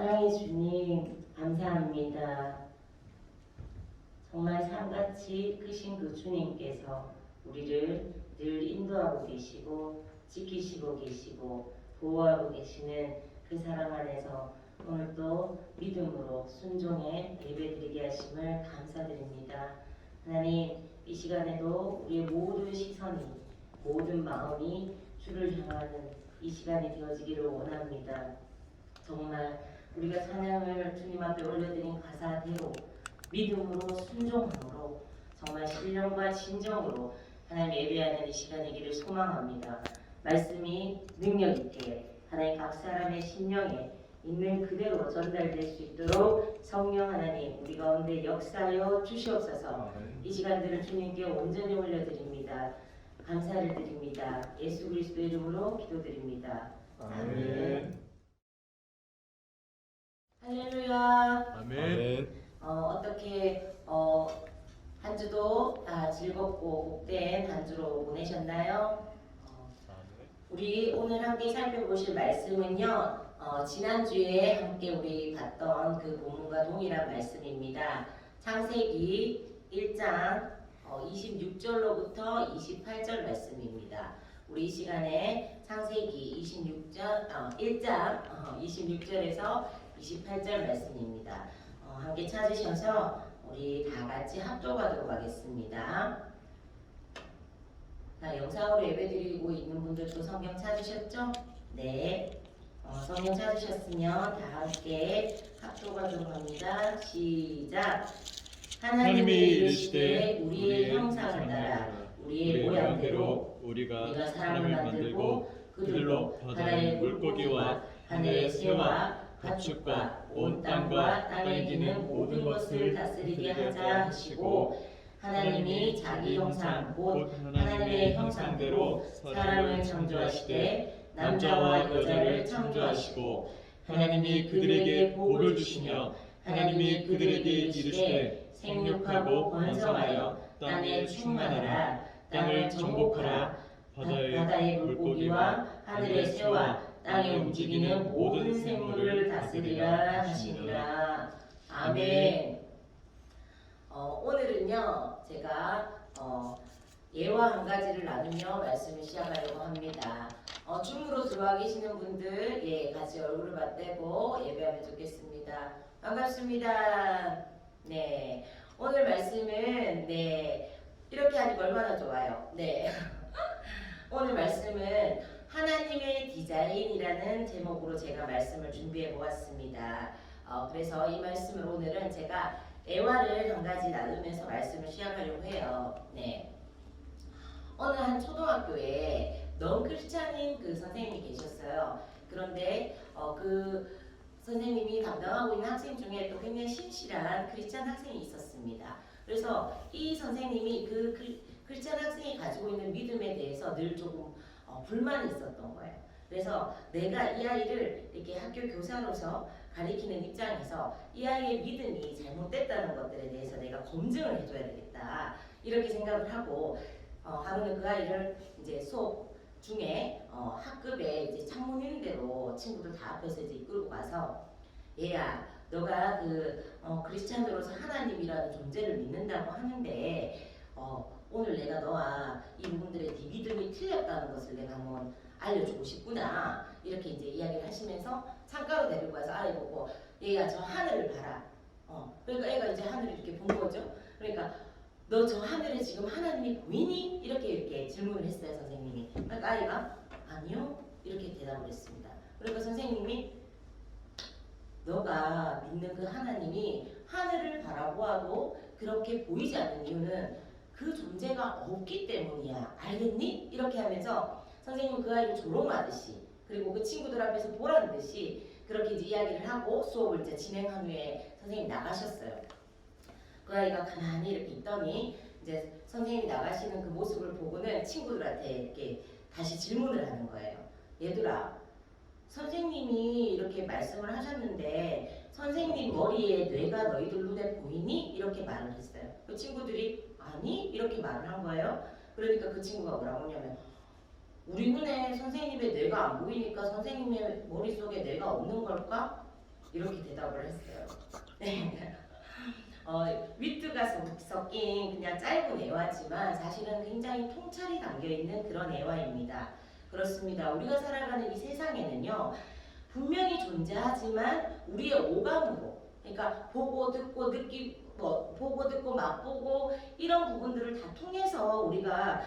사랑의 주님, 감사합니다. 정말 산같이 크신 그 주님께서 우리를 늘 인도하고 계시고 지키시고 계시고 보호하고 계시는 그 사랑 안에서 오늘 또 믿음으로 순종에 예배드리게 하심을 감사드립니다. 하나님, 이 시간에도 우리의 모든 시선이, 모든 마음이 주를 향하는 이 시간이 되어지기를 원합니다. 정말 우리가 찬양을 주님 앞에 올려드린 가사대로 믿음으로 순종함으로 정말 신령과 진정으로 하나님 예배하는 이 시간이기를 소망합니다. 말씀이 능력 있게 하나님 각 사람의 심령에 있는 그대로 전달될 수 있도록 성령 하나님 우리 가운데 역사하여 주시옵소서. 이 시간들을 주님께 온전히 올려드립니다. 감사를 드립니다. 예수 그리스도 이름으로 기도드립니다. 아멘. 할렐루야. 아멘. 어떻게 한 주도 즐겁고 복된 한 주로 보내셨나요? 우리 오늘 함께 살펴보실 말씀은요. 지난주에 함께 우리 봤던 그 본문과 동일한 말씀입니다. 창세기 1장 26절로부터 28절 말씀입니다. 우리 이 시간에 창세기 1장 26절에서 28절 말씀입니다. 함께 찾으셔서 우리 다 같이 합독하도록 하겠습니다. 자, 영상으로 예배드리고 있는 분들도 성경 찾으셨죠? 네. 성경 찾으셨으면 다 함께 합독하도록 합니다. 시작. 하나님이 이르시되 우리의 형상을 따라 우리의 모양대로 우리가 사람을 만들고 그들로 바다의 물고기와 하늘의 새와 가축과 온 땅과 땅에 기는 모든 것을 다스리게 하자 하시고 하나님이 자기 형상 곧 하나님의 형상대로 사람을 창조하시되 남자와 여자를 창조하시고 하나님이 그들에게 복을 주시며 하나님이 그들에게 이르시되 생육하고 번성하여 땅에 충만하라 땅을 정복하라 바다의 물고기와 하늘의 새와 땅에 움직이는 모든 생물을 다스리라 하시니라. 아멘. 오늘은요 제가 예화 한 가지를 나누며 말씀을 시작하려고 합니다. 줌으로 들어와 계시는 분들 같이 얼굴을 맞대고 예배하면 좋겠습니다. 반갑습니다. 네, 오늘 말씀은 이렇게 하니까 얼마나 좋아요. 네. 오늘 말씀은 하나님의 디자인이라는 제목으로 제가 말씀을 준비해 보았습니다. 그래서 이 말씀을 오늘은 제가 예화를 한 가지 나누면서 말씀을 시작하려고 해요. 네. 어느 한 초등학교에 넌크리스찬인 그 선생님이 계셨어요. 그런데 그 선생님이 담당하고 있는 학생 중에 또 굉장히 신실한 크리스찬 학생이 있었습니다. 그래서 이 선생님이 그 크리스찬 학생이 가지고 있는 믿음에 대해서 늘 조금 불만이 있었던 거예요. 그래서 내가 이 아이를 이렇게 학교 교사로서 가리키는 입장에서 이 아이의 믿음이 잘못됐다는 것들에 대해서 내가 검증을 해줘야 되겠다 이렇게 생각을 하고 하루는 그 아이를 이제 수업 중에 학급에 이제 창문 있는 대로 친구들 다 앞에서 이제 이끌고 가서 얘야 너가 크리스찬으로서 하나님이라는 존재를 믿는다고 하는데 오늘 내가 너와 이 부분들의 네 믿음이 틀렸다는 것을 내가 한번 알려주고 싶구나 이렇게 이제 이야기를 하시면서 창가로 데리고 가서 아이 보고 얘야 저 하늘을 봐라. 그러니까 애가 이제 하늘을 이렇게 본 거죠. 그러니까 너 저 하늘에 지금 하나님이 보이니? 이렇게 질문을 했어요 선생님이. 그러니까 아이가 아니요 이렇게 대답을 했습니다. 그러니까 선생님이 너가 믿는 그 하나님이 하늘을 바라보아도 그렇게 보이지 않는 이유는 그 존재가 없기 때문이야. 알겠니? 이렇게 하면서 선생님은 그 아이를 조롱하듯이 그리고 그 친구들 앞에서 보라는 듯이 그렇게 이제 이야기를 하고 수업을 이제 진행한 후에 선생님이 나가셨어요. 그 아이가 가만히 이렇게 있더니 이제 선생님이 나가시는 그 모습을 보고는 친구들한테 이렇게 다시 질문을 하는 거예요. 얘들아, 선생님이 이렇게 말씀을 하셨는데 선생님 머리에 뇌가 너희들 눈에 보이니? 이렇게 말을 했어요. 그 친구들이 아니? 이렇게 말을 한 거예요. 그러니까 그 친구가 뭐라고 하냐면 우리 눈에 선생님의 뇌가 안 보이니까 선생님의 머릿속에 뇌가 없는 걸까? 이렇게 대답을 했어요. 네. 위트가 섞인 그냥 짧은 애화지만 사실은 굉장히 통찰이 담겨있는 그런 애화입니다. 그렇습니다. 우리가 살아가는 이 세상에는요. 분명히 존재하지만 우리의 오감으로 그러니까 보고 듣고 보고 듣고 맛보고 이런 부분들을 다 통해서 우리가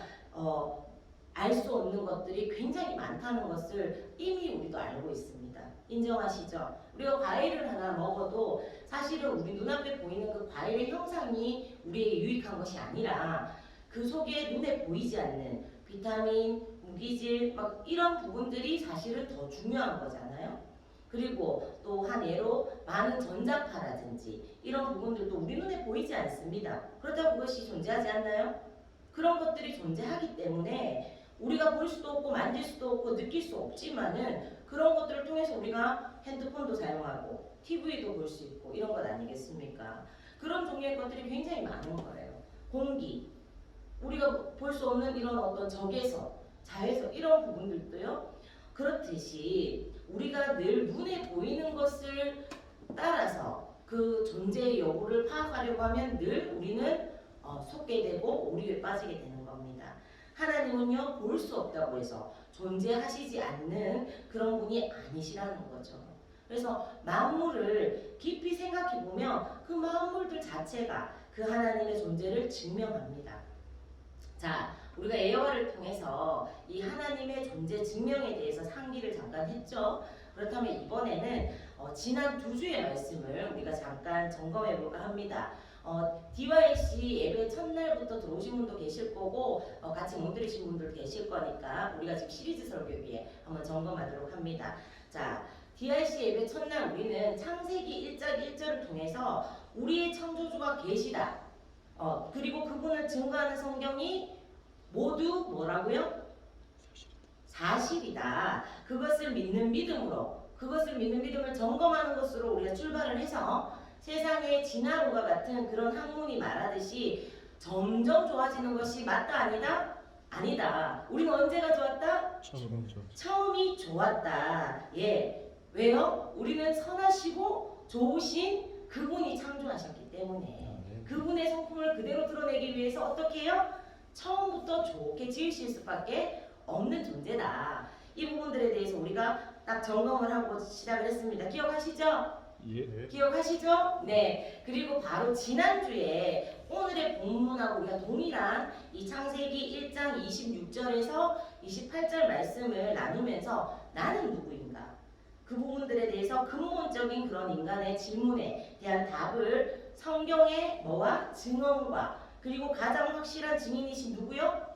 알 수 없는 것들이 굉장히 많다는 것을 이미 우리도 알고 있습니다. 인정하시죠? 우리가 과일을 하나 먹어도 사실은 우리 눈앞에 보이는 그 과일의 형상이 우리에게 유익한 것이 아니라 그 속에 눈에 보이지 않는 비타민, 무기질 막 이런 부분들이 사실은 더 중요한 거잖아요. 그리고 또 한 예로 많은 전자파라든지 이런 부분들도 우리 눈에 보이지 않습니다. 그렇다고 그것이 존재하지 않나요? 그런 것들이 존재하기 때문에 우리가 볼 수도 없고 만질 수도 없고 느낄 수 없지만은 그런 것들을 통해서 우리가 핸드폰도 사용하고 TV도 볼 수 있고 이런 것 아니겠습니까? 그런 종류의 것들이 굉장히 많은 거예요. 공기, 우리가 볼 수 없는 이런 어떤 적외선, 자외선 이런 부분들도요. 그렇듯이 우리가 늘 눈에 보이는 것을 따라서 그 존재의 여부를 파악하려고 하면 늘 우리는 속게 되고 오류에 빠지게 되는 겁니다. 하나님은요 볼 수 없다고 해서 존재하시지 않는 그런 분이 아니시라는 거죠. 그래서 만물을 깊이 생각해 보면 그 만물들 자체가 그 하나님의 존재를 증명합니다. 자, 우리가 예화를 통해서 이 하나님의 존재 증명에 대해서 상기를 잠깐 했죠. 그렇다면 이번에는 지난 두 주의 말씀을 우리가 잠깐 점검해 볼까 합니다. DYC 예배 첫날부터 들어오신 분도 계실 거고 같이 못 들으신 분들 계실 거니까 우리가 지금 시리즈 설교에 한번 점검하도록 합니다. 자, DYC 예배 첫날 우리는 창세기 1장 1절을 통해서 우리의 창조주가 계시다. 그리고 그분을 증거하는 성경이 모두 뭐라고요? 사실이다. 그것을 믿는 믿음으로, 그것을 믿는 믿음을 점검하는 것으로 우리가 출발을 해서 세상의 진화론과 같은 그런 학문이 말하듯이 점점 좋아지는 것이 맞다 아니다? 아니다. 우리는 언제가 좋았다? 처음이 좋았다. 예. 왜요? 우리는 선하시고 좋으신 그분이 창조하셨기 때문에 그분의 성품을 그대로 드러내기 위해서 어떻게 해요? 처음부터 좋게 지으실 수밖에 없는 존재다. 이 부분들에 대해서 우리가 딱 점검을 하고 시작을 했습니다. 기억하시죠? 예. 기억하시죠? 네. 그리고 바로 지난주에 오늘의 본문하고 우리가 동일한 이 창세기 1장 26절에서 28절 말씀을 나누면서 나는 누구인가? 그 부분들에 대해서 근본적인 그런 인간의 질문에 대한 답을 성경의 뭐와 증언과 그리고 가장 확실한 증인이신 누구요?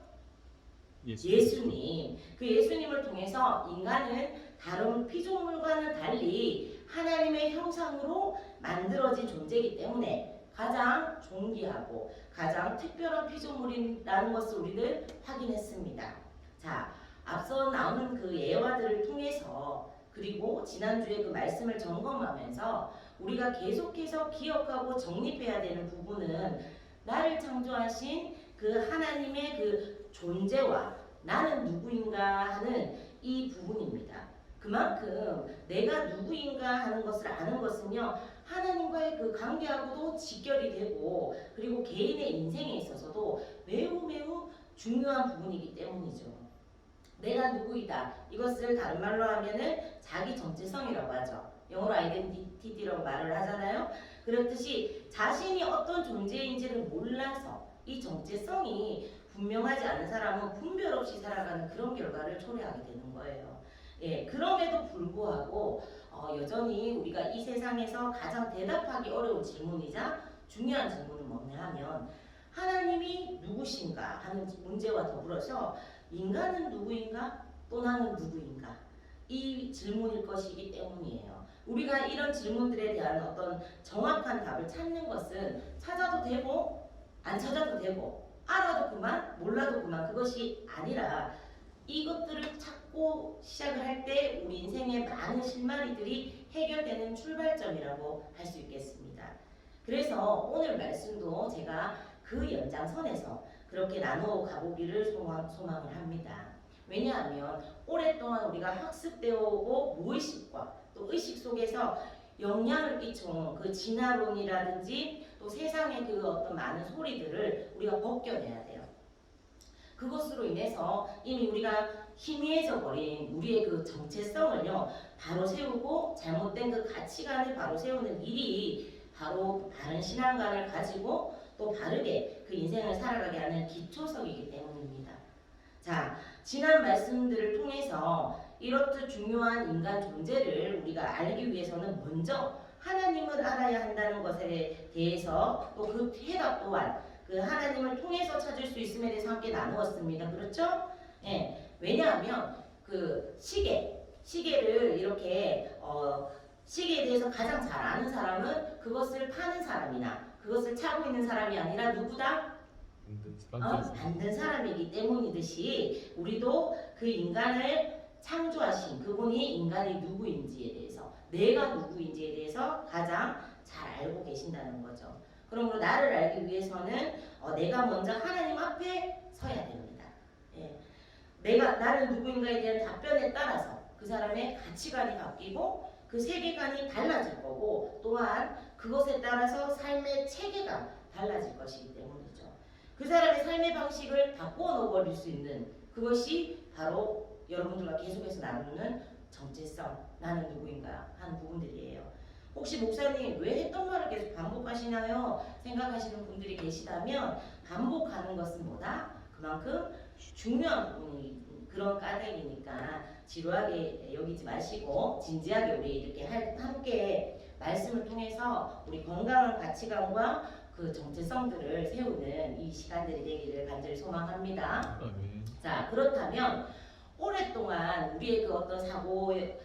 예수님. 그 예수님을 통해서 인간은 다른 피조물과는 달리 하나님의 형상으로 만들어진 존재이기 때문에 가장 존귀하고 가장 특별한 피조물이라는 것을 우리는 확인했습니다. 자, 앞서 나오는 그 예화들을 통해서 그리고 지난주에 그 말씀을 점검하면서 우리가 계속해서 기억하고 정립해야 되는 부분은 나를 창조하신 그 하나님의 그 존재와 나는 누구인가 하는 이 부분입니다. 그만큼 내가 누구인가 하는 것을 아는 것은요 하나님과의 그 관계하고도 직결이 되고 그리고 개인의 인생에 있어서도 매우 중요한 부분이기 때문이죠. 내가 누구이다. 이것을 다른 말로 하면은 자기 정체성이라고 하죠. 영어로 아이덴티티라고 말을 하잖아요. 그렇듯이 자신이 어떤 존재인지를 몰라서 이 정체성이 분명하지 않은 사람은 분별 없이 살아가는 그런 결과를 초래하게 되는 거예요. 예, 그럼에도 불구하고 여전히 우리가 이 세상에서 가장 대답하기 어려운 질문이자 중요한 질문은 뭐냐 하면 하나님이 누구신가 하는 문제와 더불어서 인간은 누구인가? 또 나는 누구인가? 이 질문일 것이기 때문이에요. 우리가 이런 질문들에 대한 어떤 정확한 답을 찾는 것은 찾아도 되고 안 찾아도 되고 알아도 그만 몰라도 그만 그것이 아니라 이것들을 찾고 시작을 할 때 우리 인생의 많은 실마리들이 해결되는 출발점이라고 할 수 있겠습니다. 그래서 오늘 말씀도 제가 그 연장선에서 그렇게 나누어 가보기를 소망을 합니다. 왜냐하면 오랫동안 우리가 학습되어 오고 무의식과 또 의식 속에서 영향을 끼쳐온 그 진화론이라든지 또 세상의 그 어떤 많은 소리들을 우리가 벗겨내야 돼요. 그것으로 인해서 이미 우리가 희미해져 버린 우리의 그 정체성을요 바로 세우고 잘못된 그 가치관을 바로 세우는 일이 바로 바른 신앙관을 가지고 또 바르게 그 인생을 살아가게 하는 기초석이기 때문입니다. 자, 지난 말씀들을 통해서 이렇듯 중요한 인간 존재를 우리가 알기 위해서는 먼저 하나님을 알아야 한다는 것에 대해서 또 그 해답 또한 그 하나님을 통해서 찾을 수 있음에 대해서 함께 나누었습니다. 그렇죠? 예. 왜냐하면 그 시계를 이렇게 시계에 대해서 가장 잘 아는 사람은 그것을 파는 사람이나 그것을 차고 있는 사람이 아니라 누구다? 만든 사람이기 때문이듯이 우리도 그 인간을 창조하신 그분이 인간이 누구인지에 대해서 내가 누구인지에 대해서 가장 잘 알고 계신다는 거죠. 그러므로 나를 알기 위해서는 내가 먼저 하나님 앞에 서야 됩니다. 예. 나는 누구인가에 대한 답변에 따라서 그 사람의 가치관이 바뀌고 그 세계관이 달라질 거고 또한 그것에 따라서 삶의 체계가 달라질 것이기 때문이죠. 그 사람의 삶의 방식을 바꾸어 놓아버릴 수 있는 그것이 바로 여러분들과 계속해서 나누는 정체성, 나는 누구인가 하는 부분들이에요. 혹시 목사님 왜 했던 말을 계속 반복하시나요? 생각하시는 분들이 계시다면 반복하는 것은 뭐다? 그만큼 중요한 부분이 그런 까닭이니까 지루하게 여기지 마시고 진지하게 우리 이렇게 함께 말씀을 통해서 우리 건강한 가치관과 그 정체성들을 세우는 이 시간들이 되기를 간절히 소망합니다. 자, 그렇다면 오랫동안 우리의 그 어떤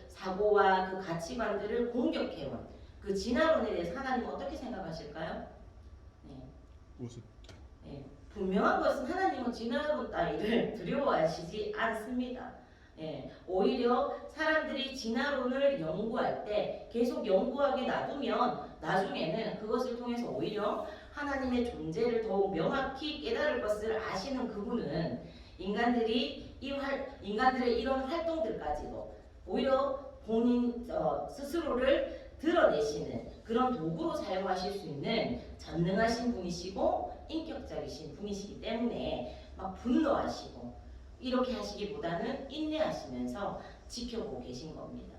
사고와 그 가치관들을 공격해온 그 진화론에 대해서 하나님은 어떻게 생각하실까요? 네. 분명한 것은 하나님은 진화론 따위를 두려워하시지 않습니다. 오히려 사람들이 진화론을 연구할 때 계속 연구하게 놔두면 나중에는 그것을 통해서 오히려 하나님의 존재를 더욱 명확히 깨달을 것을 아시는 그분은 인간들의 이런 활동들까지도 오히려 본인 스스로를 드러내시는 그런 도구로 사용하실 수 있는 전능하신 분이시고 인격적이신 분이시기 때문에 막 분노하시고 이렇게 하시기보다는 인내하시면서 지켜보고 계신 겁니다.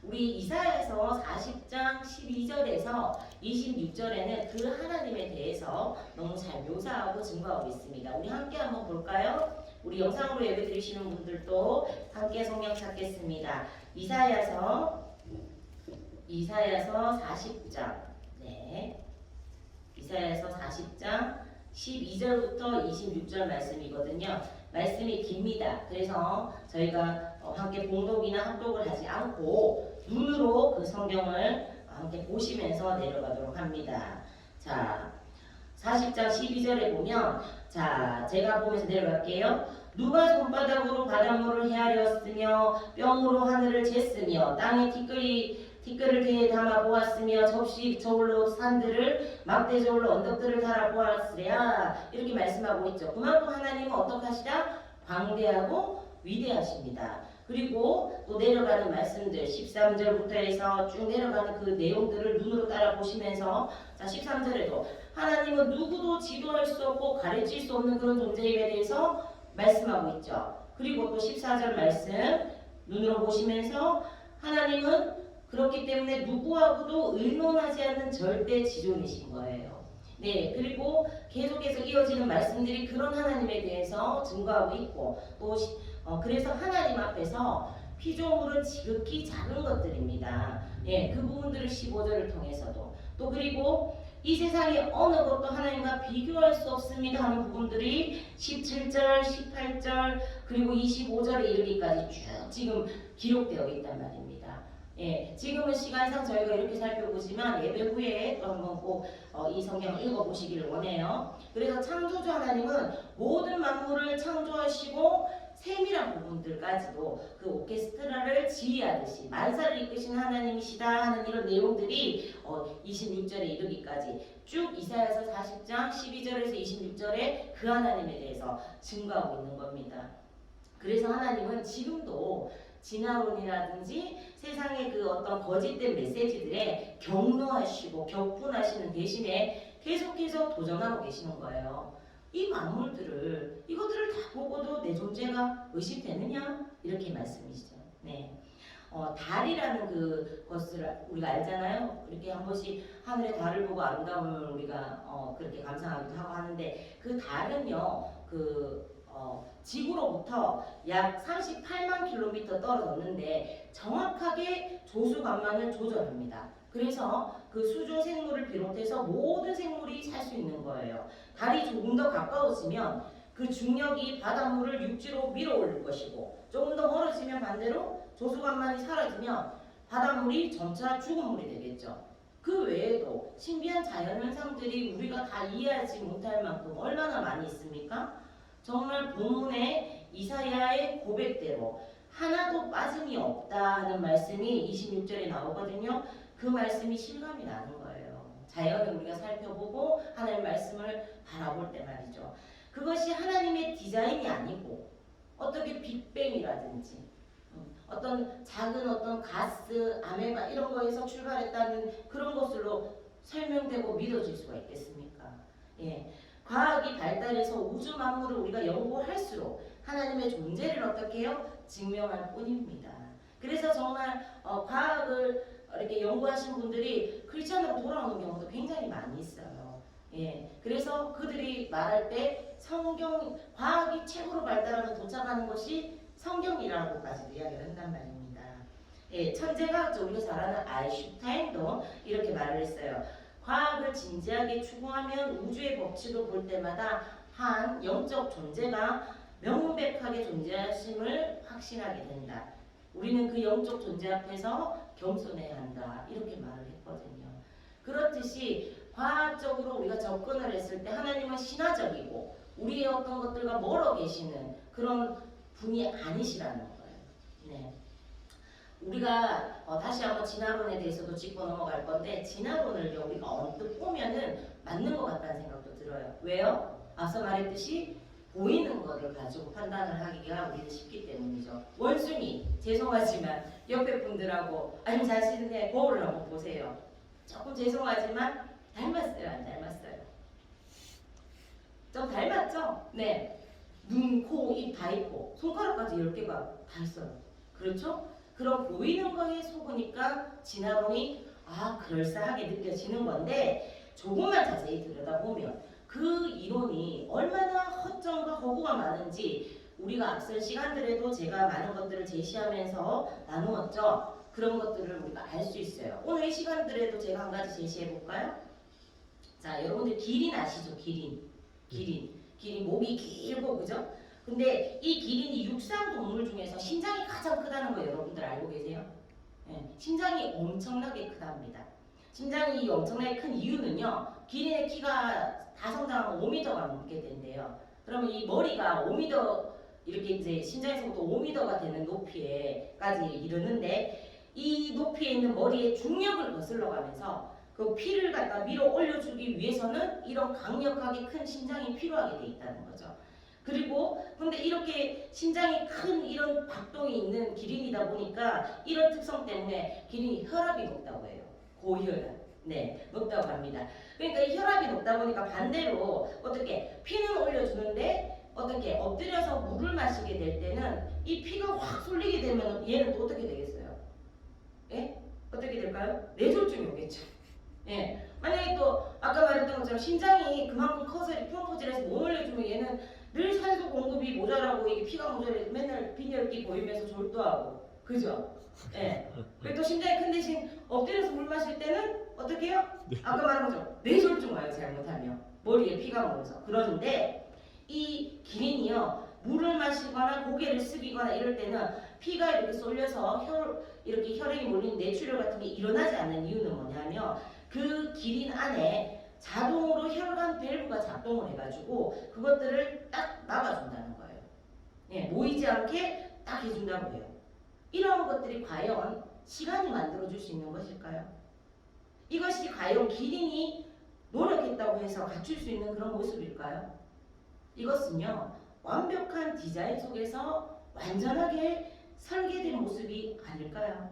우리 이사야서 40장 12절에서 26절에는 그 하나님에 대해서 너무 잘 묘사하고 증거하고 있습니다. 우리 함께 한번 볼까요? 우리 영상으로 예배 드리시는 분들도 함께 성경 찾겠습니다. 이사야서 40장 이사야서 40장 12절부터 26절 말씀이거든요. 말씀이 깁니다. 그래서 저희가 함께 봉독이나 합독을 하지 않고 눈으로 그 성경을 함께 보시면서 내려가도록 합니다. 자, 40장 12절에 보면 제가 보면서 내려갈게요. 누가 손바닥으로 바닷물을 헤아렸으며 뼘으로 하늘을 쟀으며 땅에 티끌을 대에 담아 보았으며 접시 저울로 산들을 막대 저울로 언덕들을 달아 보았으랴 이렇게 말씀하고 있죠. 그만큼 하나님은 어떻게 하시다? 광대하고 위대하십니다. 그리고 또 내려가는 말씀들 13절부터 해서 쭉 내려가는 그 내용들을 눈으로 따라 보시면서 13절에도 하나님은 누구도 지도할 수 없고 가르칠 수 없는 그런 존재임에 대해서 말씀하고 있죠. 그리고 또 14절 말씀 눈으로 보시면서 하나님은 그렇기 때문에 누구하고도 의논하지 않는 절대 지존이신 거예요. 그리고 계속해서 이어지는 말씀들이 그런 하나님에 대해서 증거하고 있고 또 그래서 하나님 앞에서 피조물은 지극히 작은 것들입니다. 그 부분들을 15절을 통해서도 또 그리고 이 세상의 어느 것도 하나님과 비교할 수 없습니다 하는 부분들이 17절, 18절 그리고 25절에 이르기까지 쭉 지금 기록되어 있단 말입니다. 지금은 시간상 저희가 이렇게 살펴보지만 예배 후에 또 한번 꼭 이 성경을 읽어보시기를 원해요. 그래서 창조주 하나님은 모든 만물을 창조하시고 세밀한 부분들까지도 그 오케스트라를 지휘하듯이 만사를 이끄시는 하나님이시다 하는 이런 내용들이 26절에 이르기까지 쭉 이사야서 40장 12절에서 26절에 그 하나님에 대해서 증거하고 있는 겁니다. 그래서 하나님은 지금도 진화론이라든지 세상의 그 어떤 거짓된 메시지들에 격노하시고 격분하시는 대신에 계속해서 도전하고 계시는 거예요. 이 만물들을 이것들을 다 보고도 내 존재가 의심되느냐 이렇게 말씀이시죠. 네. 달이라는 그 것을 우리가 알잖아요. 이렇게 한 번씩 하늘의 달을 보고 아름다움을 우리가 그렇게 감상하기도 하고 하는데 그 달은요 지구로부터 약 38만 킬로미터 떨어졌는데 정확하게 조수간만을 조절합니다. 그래서 그 수중 생물을 비롯해서 모든 생물이 살 수 있는 거예요. 달이 조금 더 가까워지면 그 중력이 바닷물을 육지로 밀어 올릴 것이고 조금 더 멀어지면 반대로 조수간만이 사라지면 바닷물이 점차 죽은 물이 되겠죠. 그 외에도 신비한 자연현상들이 우리가 다 이해하지 못할 만큼 얼마나 많이 있습니까? 정말 본문의 이사야의 고백대로 하나도 빠짐이 없다 하는 말씀이 26절에 나오거든요. 그 말씀이 실감이 나는 거예요. 자연을 우리가 살펴보고 하나님의 말씀을 바라볼 때 말이죠. 그것이 하나님의 디자인이 아니고 어떻게 빅뱅이라든지 어떤 작은 어떤 가스, 아메바 이런 거에서 출발했다는 그런 것으로 설명되고 믿어질 수가 있겠습니까? 예. 과학이 발달해서 우주 만물을 우리가 연구할수록 하나님의 존재를 어떻게 해요? 증명할 뿐입니다. 그래서 정말 과학을 이렇게 연구하신 분들이 크리스천으로 돌아오는 경우도 굉장히 많이 있어요. 예. 그래서 그들이 말할 때 성경, 과학이 최고로 발달하면 도착하는 것이 성경이라고까지도 이야기를 한단 말입니다. 예, 천재과학자 우리가 잘 아는 아인슈타인도 이렇게 말을 했어요. 과학을 진지하게 추구하면 우주의 법칙을 볼 때마다 한 영적 존재가 명백하게 존재하심을 확신하게 된다. 우리는 그 영적 존재 앞에서 겸손해야 한다. 이렇게 말을 했거든요. 그렇듯이 과학적으로 우리가 접근을 했을 때 하나님은 신화적이고 우리의 어떤 것들과 멀어 계시는 그런 분이 아니시라는 거예요. 네. 우리가 다시 한번 진화론에 대해서도 짚고 넘어갈 건데 진화론을 우리가 언뜻 보면은 맞는 것 같다는 생각도 들어요. 왜요? 앞서 말했듯이 보이는 것을 가지고 판단을 하기가 우리는 쉽기 때문이죠. 원숭이 죄송하지만 옆에 분들하고 아니면 자신의 거울을 한번 보세요. 조금 죄송하지만 닮았어요, 안 닮았어요? 좀 닮았죠? 네. 눈, 코, 입 다 있고 손가락까지 10개가 다 있어요. 그렇죠? 그럼 보이는 거에 속으니까 진화론이 그럴싸하게 느껴지는 건데 조금만 자세히 들여다보면 그 이론이 얼마나 허점과 허구가 많은지 우리가 앞선 시간들에도 제가 많은 것들을 제시하면서 나누었죠. 그런 것들을 우리가 알 수 있어요. 오늘 이 시간들에도 제가 한 가지 제시해 볼까요? 자, 여러분들 기린 아시죠? 기린 목이 길고 그죠? 근데 이 기린이 육상 동물 중에서 신장이 가장 크다는 거 여러분들 알고 계세요? 네, 신장이 엄청나게 크답니다. 신장이 엄청나게 큰 이유는요. 기린의 키가 다 성장하면 5m가 넘게 된대요. 그러면 이 머리가 5m 이렇게 이제 신장에서부터 5m가 되는 높이에까지 이르는데 이 높이에 있는 머리에 중력을 거슬러 가면서 그 피를 갖다 밀어 올려주기 위해서는 이런 강력하게 큰 신장이 필요하게 돼 있다는 거죠. 그리고 근데 이렇게 신장이 큰 이런 박동이 있는 기린이다 보니까 이런 특성 때문에 기린이 혈압이 높다고 해요. 고혈압. 네, 높다고 합니다. 그러니까 이 혈압이 높다 보니까 반대로 어떻게 피는 올려주는데 어떻게 엎드려서 물을 마시게 될 때는 이 피가 확 쏠리게 되면 얘는 또 어떻게 되겠어요? 예? 어떻게 될까요? 뇌졸중이 오겠죠. 예. 만약에 또 아까 말했던 것처럼 신장이 그만큼 커서 푸른포질해서 못 올려주면 얘는 늘 산소 공급이 모자라고 이게 피가 모자라서 맨날 빈혈기 보이면서 졸도하고 그죠? 예. 그리고 또 심장이 큰 대신 엎드려서 물 마실 때는 어떻게 해요? 아까 말한 거죠. 뇌졸중 와요. 잘못하면 머리에 피가 모여서. 그런데 이 기린이요 물을 마시거나 고개를 숙이거나 이럴 때는 피가 이렇게 쏠려서 이렇게 혈액이 몰리는 뇌출혈 같은 게 일어나지 않는 이유는 뭐냐면 그 기린 안에 자동으로 혈관 밸브가 작동을 해가지고 그것들을 딱 막아준다는 거예요. 예, 모이지 않게 딱 해준다고 해요. 이런 것들이 과연 시간이 만들어줄 수 있는 것일까요? 이것이 과연 기린이 노력했다고 해서 갖출 수 있는 그런 모습일까요? 이것은요 완벽한 디자인 속에서 완전하게 설계된 모습이 아닐까요?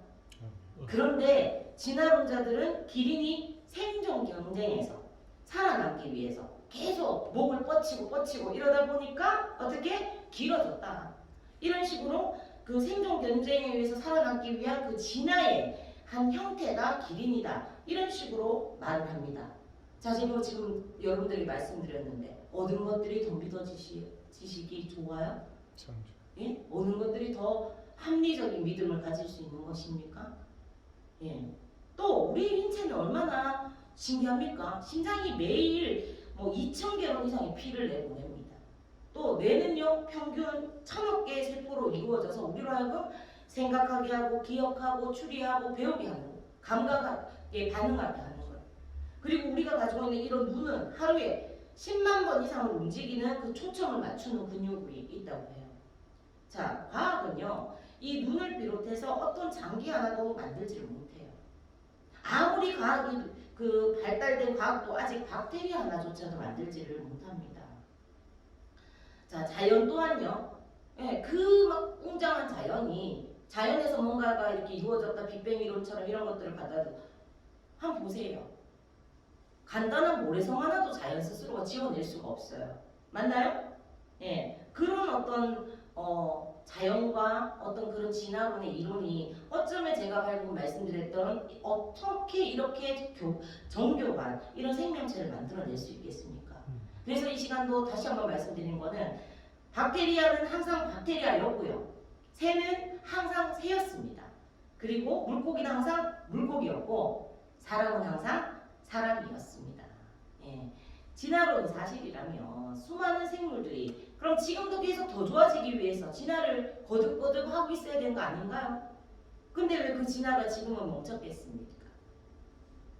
그런데 진화론자들은 기린이 생존 경쟁에서 살아남기 위해서 계속 목을 뻗치고 이러다 보니까 어떻게 길어졌다. 이런 식으로 그 생존 경쟁에 의해서 살아남기 위한 그 진화의 한 형태가 기린이다. 이런 식으로 말을 합니다. 자, 지금 여러분들이 말씀드렸는데 얻은 것들이 더 믿어지시기 좋아요? 예? 얻은 것들이 더 합리적인 믿음을 가질 수 있는 것입니까? 예. 또 우리 인체는 얼마나 신기합니까? 심장이 매일 2,000개론 이상의 피를 내보냅니다. 또 뇌는요 평균 1,000억 개의 세포로 이루어져서 우리로 하여금 생각하게 하고 기억하고 추리하고 배우게 하는 감각에 반응하게 하는 거예요. 그리고 우리가 가지고 있는 이런 눈은 하루에 10만 번 이상을 움직이는 그 초점을 맞추는 근육이 있다고 해요. 자, 과학은요 이 눈을 비롯해서 어떤 장기 하나도 만들지를 못해요. 아무리 과학이 발달된 과학도 아직 박테리아 하나조차도 만들지를 못합니다. 자, 자연 또한요. 예, 막 웅장한 자연에서 뭔가가 이렇게 이루어졌다. 빅뱅 이론처럼 이런 것들을 갖다도 한번 보세요. 간단한 모래성 하나도 자연 스스로가 지어낼 수가 없어요. 맞나요? 예, 그런 어떤 자연과 어떤 그런 진화론의 이론이 어쩌면 제가 방금 말씀드렸던 어떻게 이렇게 정교한 이런 생명체를 만들어낼 수 있겠습니까? 그래서 이 시간도 다시 한번 말씀드리는 거는 박테리아는 항상 박테리아였고요. 새는 항상 새였습니다. 그리고 물고기는 항상 물고기였고 사람은 항상 사람이었습니다. 예. 진화론이 사실이라면 수많은 생물들이 그럼 지금도 계속 더 좋아지기 위해서 진화를 거듭거듭 하고 있어야 되는 거 아닌가요? 근데 왜 그 진화가 지금은 멈췄겠습니까?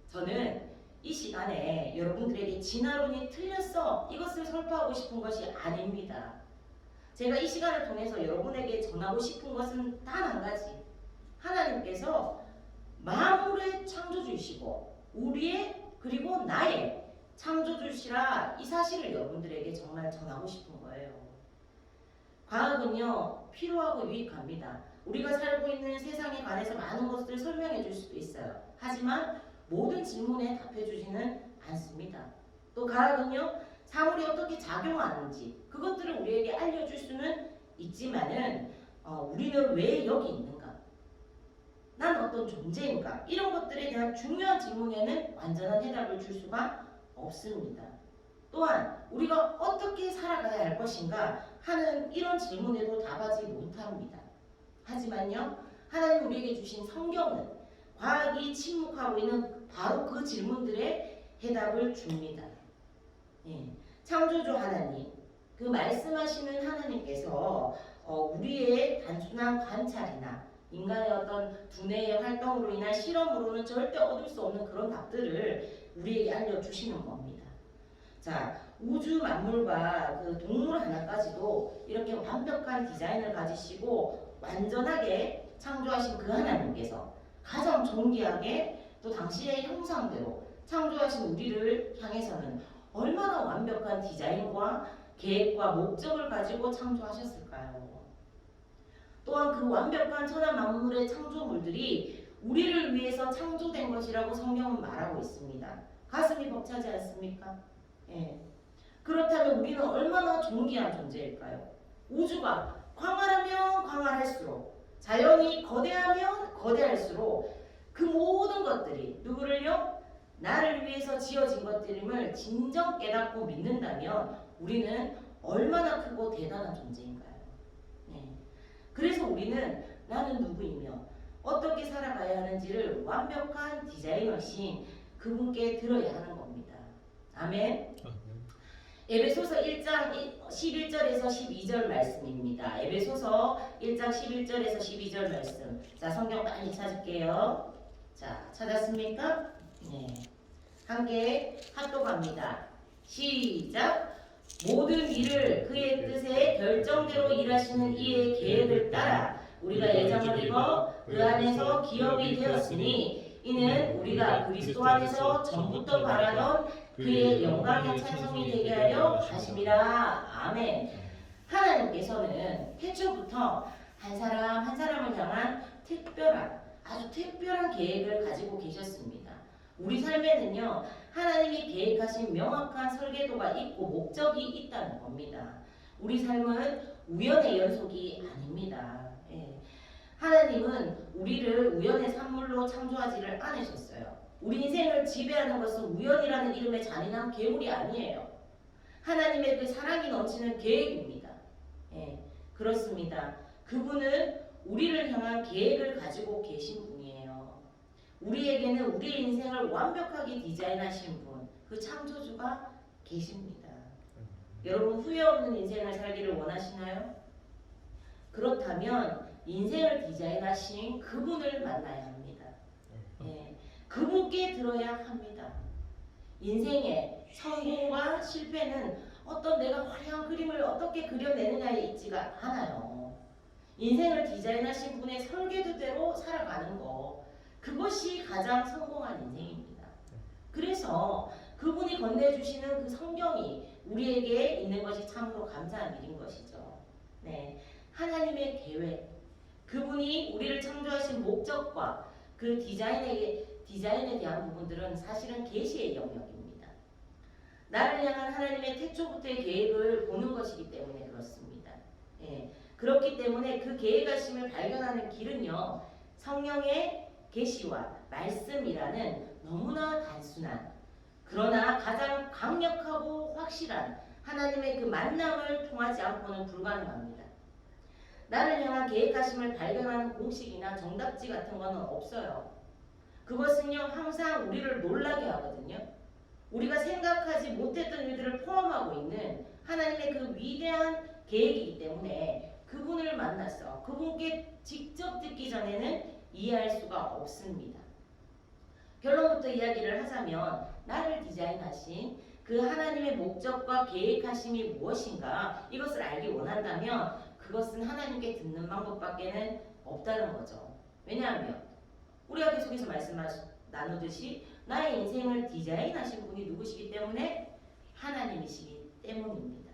저는 이 시간에 여러분들에게 진화론이 틀렸어 이것을 설파하고 싶은 것이 아닙니다. 제가 이 시간을 통해서 여러분에게 전하고 싶은 것은 단 한 가지. 하나님께서 만물의 창조주이시고 우리의 그리고 나의 창조주시라 이 사실을 여러분들에게 정말 전하고 싶은 거예요. 과학은요 필요하고 유익합니다. 우리가 살고 있는 세상에 관해서 많은 것들을 설명해 줄 수도 있어요. 하지만 모든 질문에 답해 주지는 않습니다. 또 과학은요 사물이 어떻게 작용하는지 그것들을 우리에게 알려줄 수는 있지만은 우리는 왜 여기 있는가? 난 어떤 존재인가? 이런 것들에 대한 중요한 질문에는 완전한 해답을 줄 수가 없습니다. 또한 우리가 어떻게 살아가야 할 것인가 하는 이런 질문에도 답하지 못합니다. 하지만요 하나님 우리에게 주신 성경은 과학이 침묵하고 있는 바로 그 질문들의 해답을 줍니다. 예. 창조주 하나님 그 말씀하시는 하나님께서 우리의 단순한 관찰이나 인간의 어떤 두뇌의 활동으로 인한 실험으로는 절대 얻을 수 없는 그런 답들을 우리에게 알려주시는 겁니다. 자, 우주 만물과 그 동물 하나까지도 이렇게 완벽한 디자인을 가지시고 완전하게 창조하신 그 하나님께서 가장 존귀하게 또 당시의 형상대로 창조하신 우리를 향해서는 얼마나 완벽한 디자인과 계획과 목적을 가지고 창조하셨을까요? 또한 그 완벽한 천하 만물의 창조물들이 우리를 위해서 창조된 것이라고 성경은 말하고 있습니다. 가슴이 벅차지 않습니까? 예. 그렇다면 우리는 얼마나 존귀한 존재일까요? 우주가 광활하면 광활할수록 자연이 거대하면 거대할수록 그 모든 것들이 누구를요? 나를 위해서 지어진 것들임을 진정 깨닫고 믿는다면 우리는 얼마나 크고 대단한 존재인가요? 네. 그래서 우리는 나는 누구이며 어떻게 살아가야 하는지를 완벽한 디자이너신 그분께 들어야 하는 겁니다. 아멘. 에베소서 1장 11절에서 12절 말씀입니다. 에베소서 1장 11절에서 12절 말씀. 자, 성경 빨리 찾을게요. 자, 찾았습니까? 네. 함께 합독합니다. 시작. 모든 일을 그의 뜻에 결정대로 일하시는 이의 계획을 따라 우리가 예정을 입어 그 안에서 기업이 되었으니 이는 우리가 그리스도 안에서 전부터 바라던 그의 영광의 찬송이 되게 하려 하심이라. 아멘. 하나님께서는 태초부터 한 사람 한 사람을 향한 특별한 아주 특별한 계획을 가지고 계셨습니다. 우리 삶에는요 하나님이 계획하신 명확한 설계도가 있고 목적이 있다는 겁니다. 우리 삶은 우연의 연속이 아닙니다. 예. 하나님은 우리를 우연의 산물로 창조하지를 않으셨어요. 우리 인생을 지배하는 것은 우연이라는 이름의 잔인한 괴물이 아니에요. 하나님의 그 사랑이 넘치는 계획입니다. 예, 그렇습니다. 그분은 우리를 향한 계획을 가지고 계신 분이에요. 우리에게는 우리의 인생을 완벽하게 디자인하신 분, 그 창조주가 계십니다. 여러분 후회 없는 인생을 살기를 원하시나요? 그렇다면 인생을 디자인하신 그분을 만나야 합니다. 예, 그분께 들어야 합니다. 인생의 성공과 실패는 어떤 내가 화려한 그림을 어떻게 그려내느냐에 있지가 않아요. 인생을 디자인하신 분의 설계도대로 살아가는 거, 그것이 가장 성공한 인생입니다. 그래서 그분이 건네주시는 그 성경이 우리에게 있는 것이 참으로 감사한 일인 것이죠. 네, 하나님의 계획, 그분이 우리를 창조하신 목적과 그 디자인에 대한 부분들은 사실은 계시의 영역입니다. 나를 향한 하나님의 태초부터의 계획을 보는 것이기 때문에 그렇습니다. 예, 그렇기 때문에 그 계획하심을 발견하는 길은요 성령의 계시와 말씀이라는 너무나 단순한 그러나 가장 강력하고 확실한 하나님의 그 만남을 통하지 않고는 불가능합니다. 나를 향한 계획하심을 발견하는 공식이나 정답지 같은 거는 없어요. 그것은요 항상 우리를 놀라게 하거든요. 우리가 생각하지 못했던 일들을 포함하고 있는 하나님의 그 위대한 계획이기 때문에 그분을 만나서 그분께 직접 듣기 전에는 이해할 수가 없습니다. 결론부터 이야기를 하자면 나를 디자인하신 그 하나님의 목적과 계획하심이 무엇인가 이것을 알기 원한다면 그것은 하나님께 듣는 방법밖에는 없다는 거죠. 왜냐하면 우리가 계속해서 나누듯이 나의 인생을 디자인하신 분이 누구시기 때문에 하나님이시기 때문입니다.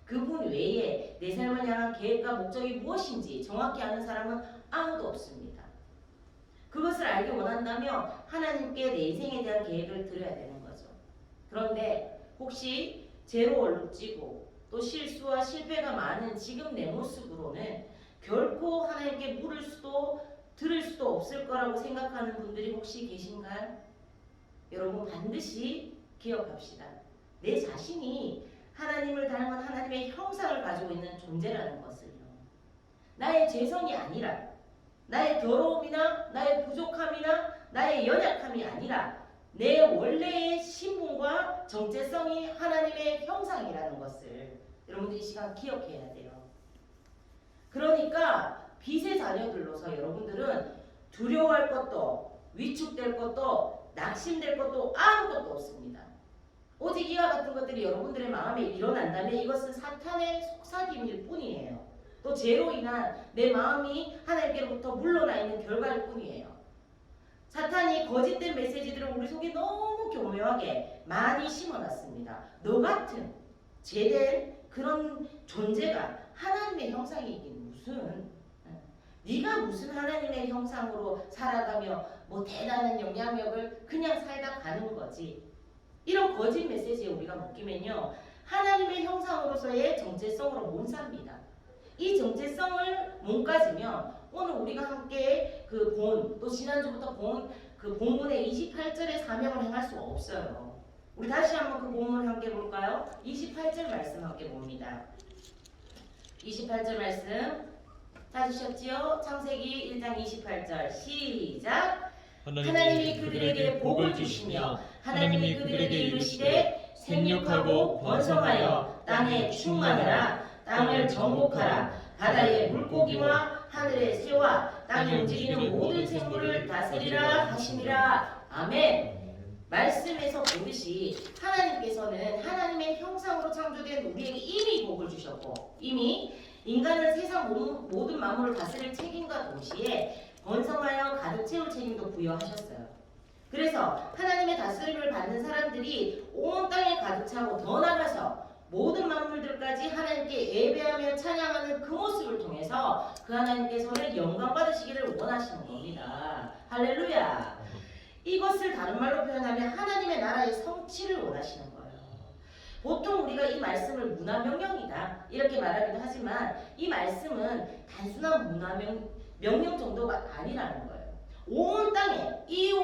그분 외에 내 삶을 향한 계획과 목적이 무엇인지 정확히 아는 사람은 아무도 없습니다. 그것을 알기 원한다면 하나님께 내 인생에 대한 계획을 드려야 되는 거죠. 그런데 혹시 제로 얼룩지고 또 실수와 실패가 많은 지금 내 모습으로는 결코 하나님께 물을 수도 들을 수도 없을 거라고 생각하는 분들이 혹시 계신가요? 여러분 반드시 기억합시다. 내 자신이 하나님을 닮은 하나님의 형상을 가지고 있는 존재라는 것을요. 나의 죄성이 아니라 나의 더러움이나 나의 부족함이나 나의 연약함이 아니라 내 원래의 신분과 정체성이 하나님의 형상이라는 것을 여러분들 이 시간 기억해야 돼요. 그러니까 빛의 자녀들로서 여러분들은 두려워할 것도 위축될 것도 낙심될 것도 아무것도 없습니다. 오직 이와 같은 것들이 여러분들의 마음에 일어난다면 이것은 사탄의 속삭임일 뿐이에요. 또 죄로 인한 내 마음이 하나님께로부터 물러나 있는 결과일 뿐이에요. 사탄이 거짓된 메시지들을 우리 속에 너무 교묘하게 많이 심어놨습니다. 너 같은 죄된 그런 존재가 하나님의 형상이긴 무슨 네가 무슨 하나님의 형상으로 살아가며 뭐 대단한 영향력을 그냥 살다 가는 거지. 이런 거짓 메시지에 우리가 묶이면요 하나님의 형상으로서의 정체성으로 못 삽니다. 이 정체성을 못 가지면 오늘 우리가 함께 그 본 또 지난주부터 본 그 본문의 28절의 사명을 행할 수가 없어요. 우리 다시 한번 그 본문을 함께 볼까요? 28절 말씀 함께 봅니다. 28절 말씀 찾으셨지요? 창세기 1장 28절 시작. 하나님이 그들에게 복을 주시며 하나님이 그들에게 이르시되 생육하고 번성하여 땅에 충만하라. 땅을 정복하라. 바다의 물고기와 하늘의 새와 땅에 움직이는 모든 생물을 다스리라 하시니라. 아멘. 말씀에서 보듯이 하나님께서는 하나님의 형상으로 창조된 우리에게 이미 복을 주셨고 이미 인간은 세상 모든 만물을 다스릴 책임과 동시에 번성하여 가득 채울 책임도 부여하셨어요. 그래서 하나님의 다스림을 받는 사람들이 온 땅에 가득 차고 더 나아가서 모든 만물들까지 하나님께 예배하며 찬양하는 그 모습을 통해서 그 하나님께서는 영광 받으시기를 원하시는 겁니다. 할렐루야. 이것을 다른 말로 표현하면 하나님의 나라의 성취를 원하시는 거예요. 보통 우리가 이 말씀을 문화명령이다 이렇게 말하기도 하지만 이 말씀은 단순한 문화명령 정도가 아니라는 거예요. 온 땅에 이 온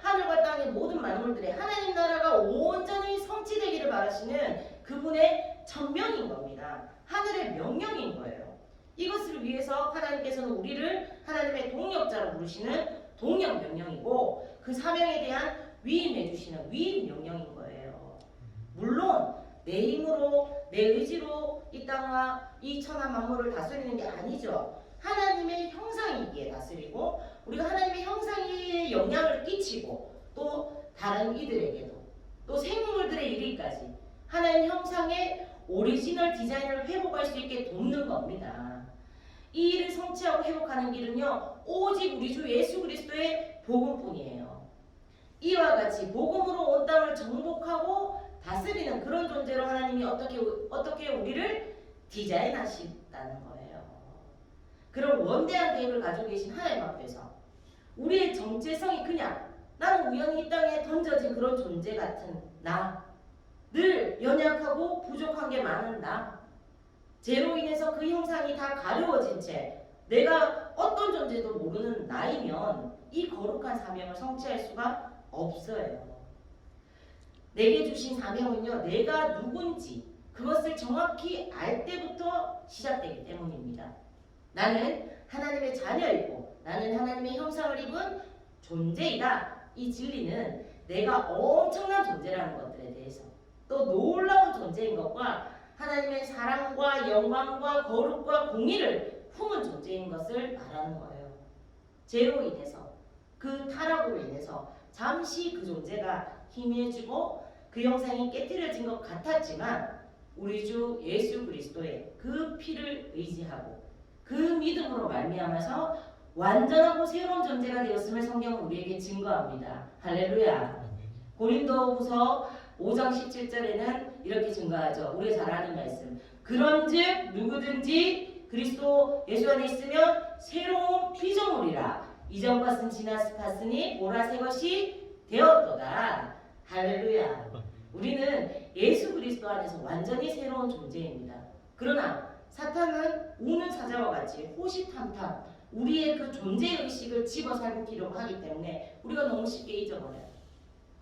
하늘과 땅의 모든 만물들의 하나님 나라가 온전히 성취되기를 바라시는 그분의 천명인 겁니다. 하늘의 명령인 거예요. 이것을 위해서 하나님께서는 우리를 하나님의 동역자로 부르시는 동역 명령이고 그 사명에 대한 위임해 주시는 위임 명령인 거예요. 물론 내 힘으로 내 의지로 이 땅과 이 천하 만물을 다스리는 게 아니죠. 하나님의 형상이기에 다스리고 우리가 하나님의 형상에 영향을 끼치고 또 다른 이들에게도 또 생물들의 이르기까지 하나님 형상의 오리지널 디자인을 회복할 수 있게 돕는 겁니다. 이 일을 성취하고 회복하는 길은요 오직 우리 주 예수 그리스도의 복음뿐이에요. 이와 같이 복음으로 온 땅을 정복하고 다스리는 그런 존재로 하나님이 어떻게 우리를 디자인하신다는 거예요. 그런 원대한 계획을 가지고 계신 하나님 앞에서 우리의 정체성이 그냥 나는 우연히 이 땅에 던져진 그런 존재 같은 나, 늘 연약하고 부족한 게 많은 나, 죄로 인해서 그 형상이 다 가려워진 채 내가 어떤 존재도 모르는 나이면 이 거룩한 사명을 성취할 수가 없어요. 내게 주신 사명은요 내가 누군지 그것을 정확히 알 때부터 시작되기 때문입니다. 나는 하나님의 자녀이고 나는 하나님의 형상을 입은 존재이다. 이 진리는 내가 엄청난 존재라는 것들에 대해서 또 놀라운 존재인 것과 하나님의 사랑과 영광과 거룩과 공의를 품은 존재인 것을 말하는 거예요. 죄로 인해서 그 타락으로 인해서 잠시 그 존재가 희미해지고 그 형상이 깨뜨려진 것 같았지만 우리 주 예수 그리스도의 그 피를 의지하고 그 믿음으로 말미암아서 완전하고 새로운 존재가 되었음을 성경은 우리에게 증거합니다. 할렐루야. 고린도후서 5장 17절에는 이렇게 증거하죠. 우리 잘 아는 말씀. 그런즉 누구든지 그리스도 예수 안에 있으면 새로운 피조물이라. 이전 것은 지나갔으니 보라 새 것이 되었도다. 할렐루야. 우리는 예수 그리스도 안에서 완전히 새로운 존재입니다. 그러나 사탄은 우는 사자와 같이 호시탐탐 우리의 그 존재의식을 집어삼키려고 하기 때문에 우리가 너무 쉽게 잊어버려요.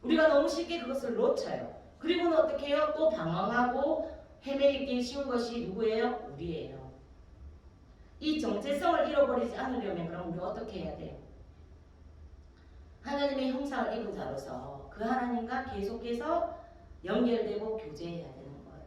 우리가 너무 쉽게 그것을 놓쳐요. 그리고는 어떻게 해요? 또 방황하고 헤매기 쉬운 것이 누구예요? 우리예요. 이 정체성을 잃어버리지 않으려면 그럼 우리 어떻게 해야 돼요? 하나님의 형상을 입은 자로서 그 하나님과 계속해서 연결되고 교제해야 되는 거예요.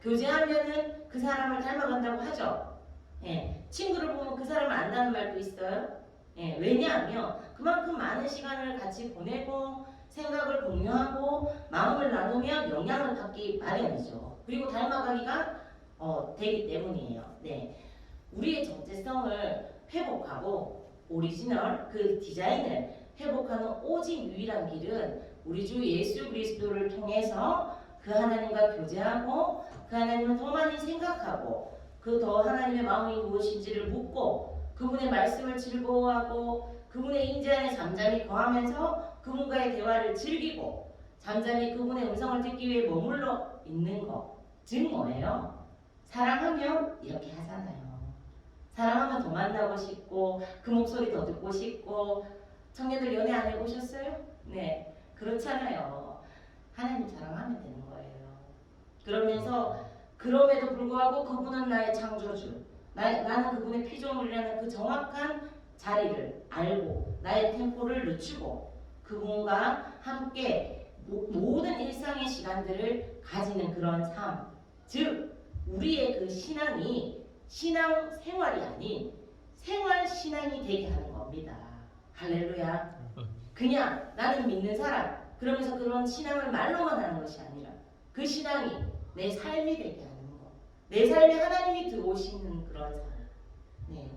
교제하면은 그 사람을 닮아간다고 하죠. 예, 친구를 보면 그 사람을 안다는 말도 있어요. 예, 왜냐하면 그만큼 많은 시간을 같이 보내고 생각을 공유하고 마음을 나누면 영향을 받기 마련이죠. 그리고 닮아가기가 되기 때문이에요. 네, 우리의 정체성을 회복하고 오리지널 그 디자인을 회복하는 오직 유일한 길은 우리 주 예수 그리스도를 통해서 그 하나님과 교제하고 그 하나님을 더 많이 생각하고 그 더 하나님의 마음이 무엇인지를 묻고 그분의 말씀을 즐거워하고 그분의 임재 안에 잠잠히 거하면서 그분과의 대화를 즐기고 잠잠히 그분의 음성을 듣기 위해 머물러 있는 것. 즉 뭐예요? 사랑하면 이렇게 하잖아요. 사랑하면 더 만나고 싶고 그 목소리 더 듣고 싶고. 청년들 연애 안 해보셨어요? 네, 그렇잖아요. 하나님 사랑하면 되는 거예요. 그러면서 그럼에도 불구하고 그분은 나의 창조주, 나는 그분의 피조물이라는 그 정확한 자리를 알고 나의 템포를 늦추고 그분과 함께 모든 일상의 시간들을 가지는 그런 삶, 즉 우리의 그 신앙이 신앙 생활이 아닌 생활 신앙이 되게 하는 겁니다. 할렐루야. 그냥 나는 믿는 사람 그러면서 그런 신앙을 말로만 하는 것이 아니라 그 신앙이 내 삶이 되게 하는 것. 내 삶에 하나님이 들어오시는 그런 삶. 네.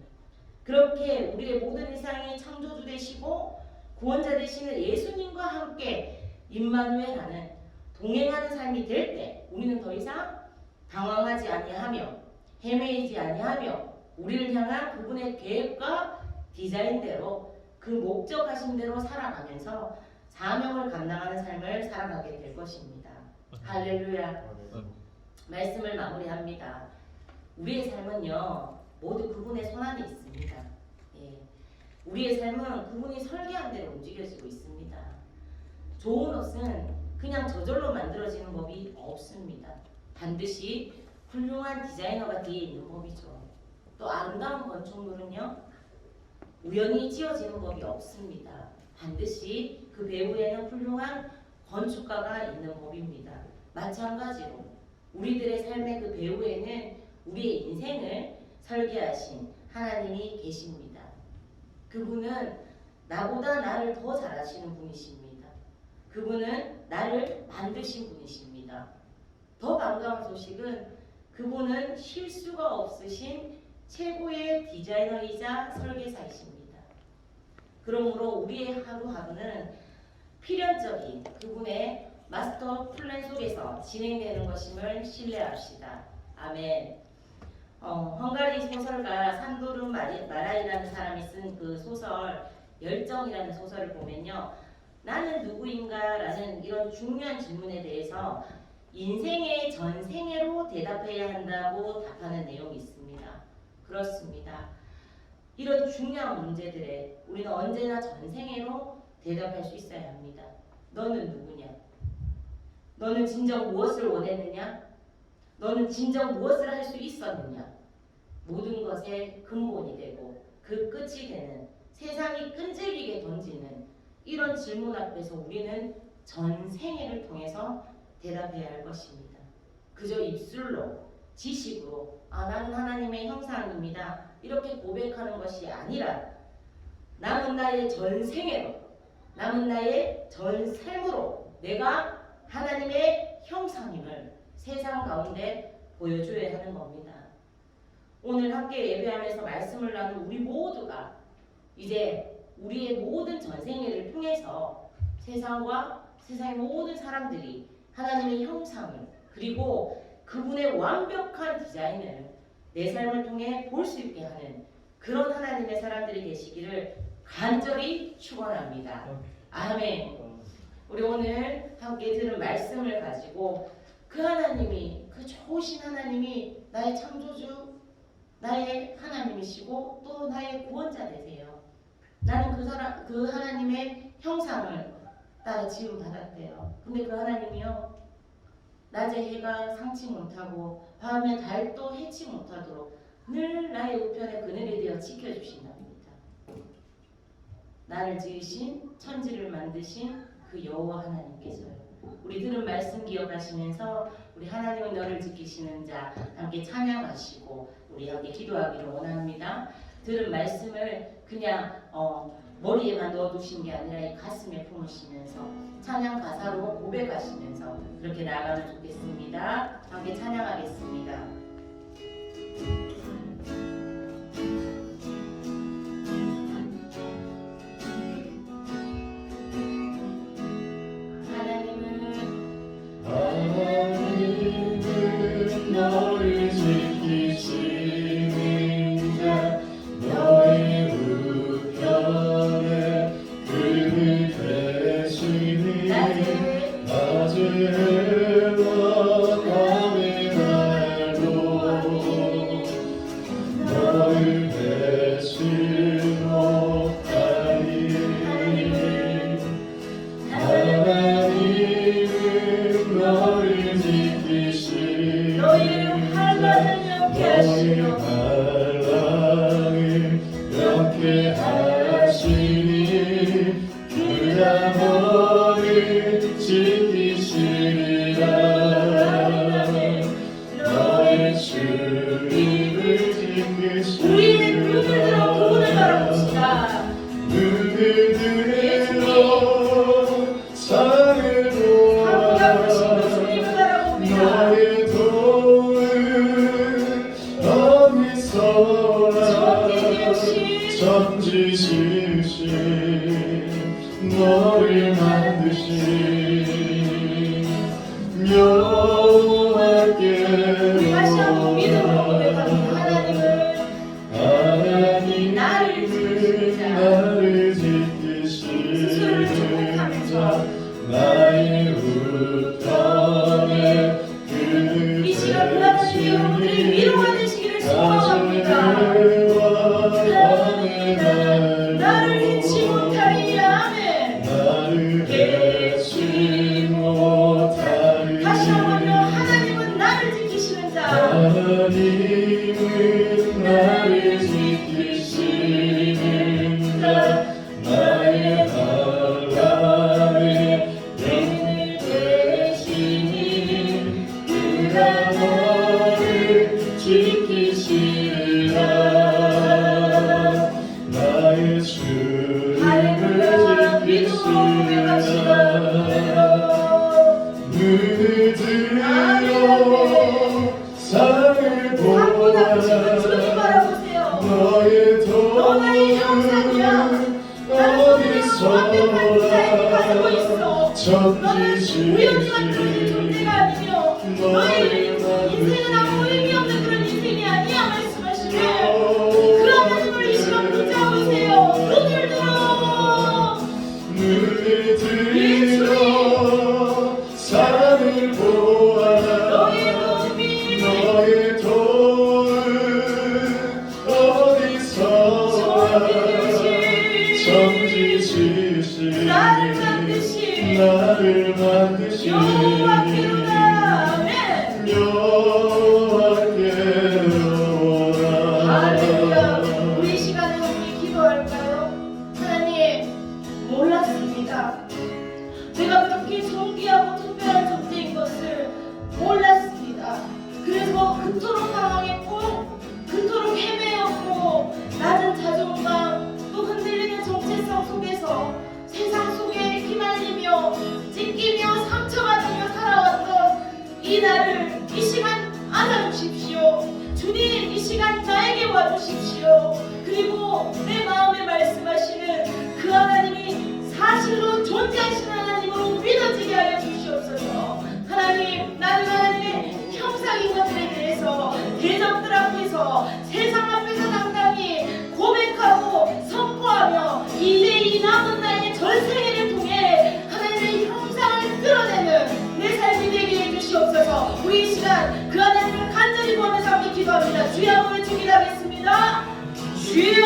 그렇게 우리의 모든 일상이 창조주 되시고 구원자 되시는 예수님과 함께 임마누엘 하는 동행하는 삶이 될 때 우리는 더 이상 당황하지 아니하며 헤매이지 아니하며 우리를 향한 그분의 계획과 디자인대로 그 목적하신 대로 살아가면서 사명을 감당하는 삶을 살아가게 될 것입니다. 할렐루야. 말씀을 마무리합니다. 우리의 삶은요 모두 그분의 손안에 있습니다. 예. 우리의 삶은 그분이 설계한 대로 움직여지고 있습니다. 좋은 옷은 그냥 저절로 만들어지는 법이 없습니다. 반드시 훌륭한 디자이너가 뒤에 있는 법이죠. 또 아름다운 건축물은요 우연히 지어지는 법이 없습니다. 반드시 그 배후에는 훌륭한 건축가가 있는 법입니다. 마찬가지로 우리들의 삶의 그 배후에는 우리의 인생을 설계하신 하나님이 계십니다. 그분은 나보다 나를 더 잘하시는 분이십니다. 그분은 나를 만드신 분이십니다. 더 반가운 소식은 그분은 실수가 없으신 최고의 디자이너이자 설계사이십니다. 그러므로 우리의 하루하루는 필연적인 그분의 마스터 플랜 속에서 진행되는 것임을 신뢰합시다. 아멘. 헝가리 소설가 산도르 마라이라는 사람이 쓴 그 소설 열정이라는 소설을 보면요. 나는 누구인가? 라는 이런 중요한 질문에 대해서 인생의 전생애로 대답해야 한다고 답하는 내용이 있습니다. 그렇습니다. 이런 중요한 문제들에 우리는 언제나 전생애로 대답할 수 있어야 합니다. 너는 누구냐? 너는 진정 무엇을 원했느냐? 너는 진정 무엇을 할 수 있었느냐? 모든 것의 근본이 되고 그 끝이 되는 세상이 끈질기게 던지는 이런 질문 앞에서 우리는 전생애를 통해서 대답해야 할 것입니다. 그저 입술로 지식으로 나는 하나님의 형상입니다 이렇게 고백하는 것이 아니라 남은 나의 전생애로 남은 나의 전 삶으로 내가 하나님의 형상임을 세상 가운데 보여줘야 하는 겁니다. 오늘 함께 예배하면서 말씀을 나눈 우리 모두가 이제 우리의 모든 전생애를 통해서 세상과 세상의 모든 사람들이 하나님의 형상을 그리고 그분의 완벽한 디자인을 내 삶을 통해 볼 수 있게 하는 그런 하나님의 사람들이 되시기를 간절히 축원합니다. 아멘. 우리 오늘 함께 들은 말씀을 가지고 그 하나님이 그 좋으신 하나님이 나의 창조주 나의 하나님이시고 또 나의 구원자 되세요. 나는 그 하나님의 형상을 따라 지음 받았대요. 근데 그 하나님이요 낮에 해가 상치 못하고 밤에 달도 해치 못하도록 늘 나의 우편에 그늘이 되어 지켜주신답니다. 나를 지으신 천지를 만드신 그 여호와 하나님께서요. 우리 들은 말씀 기억하시면서 우리 하나님은 너를 지키시는 자 함께 찬양하시고 우리 함께 기도하기를 원합니다. 들은 말씀을 그냥 머리에만 넣어두신 게 아니라 이 가슴에 품으시면서 찬양 가사로 고백하시면서 그렇게 나아가면 좋겠습니다. 함께 찬양하겠습니다. 너를 지키시는 자 너의 우편에 그늘 되시니 낮에 해와 밤의 날도 너를 대신 못하니 하나님은 너를 지키시니 너의 반란을 명케 하시니 그가 너를 지키시리라 너의 주님을 지키시리라 우리는 눈을 들어 그분을 바라봅시다. 눈을 들어 산을 보아 너의 천지시신 너를 만드신 주를 축복하면서 나의 우편에 이 시간 그 하나님이 여러분들이 위로가 되시기를 소망합니다. 나를 잊지 못하리. 아멘. 나를 잊지 못하리. 다시 한번요. 하나님은 나를 지키시는 자. 하나님은 나를 지키시는 자. 나의 하나님 영을 되시니 그가 너를 지키시리라. 나의 할렐루야. 주님을 믿음으로 고백합시다. 지키시리라. 눈을 들어 산을 한보다 지금 주님 보아 바라보세요. 너의 너가 이 형상이야. 나는 어디서 완벽한 디자인을 가지고 있어. 너는 우연히 만들어진 존재가 아니며 너의 인생은 아무 의미 없는 그런 인생이 아니야 말씀하시네. 그 하나님을 이 시간 붙잡으세요. 눈을 들어. 눈을 들어 산을 보아 너의 도움이 너의 도움은 어디서 천지 지으신 나를 만드신 여호와께로다. 아멘. 여호와께로다. 할렐루야. 우리 이 시간에 우리 기도할까요? 하나님, 몰랐습니다. 내가 그렇게 존귀하고 특별한 존재인 것을 몰랐습니다. 그래서 그토록 방황했고 그토록 헤매었고 낮은 자존감 또 흔들리는 정체성 속에서 세상 속에 휘말리며 찢기며 상처받으며 살아왔던 이 나를 이 시간 안아주십시오. 주님, 이 시간 나에게 와주십시오. 그리고 내 마음에 말씀하시는 그 하나님이 사실로 존재하시는 하나님으로 믿어지게 하여 주시옵소서. 하나님, 나는 하나님의 형상인 것들에 대해서 대적들 앞에서 세상 앞에서 당당히 고백하고 선포하며 이제 이 남은 나의 전생애를 통해 하나님의 형상을 드러내는 내 삶이 되게 해주시옵소서. 우리 이 시간 그 하나님을 간절히 구하면서 함께 기도합니다. 주여 한번 외치기도 하겠습니다. 주여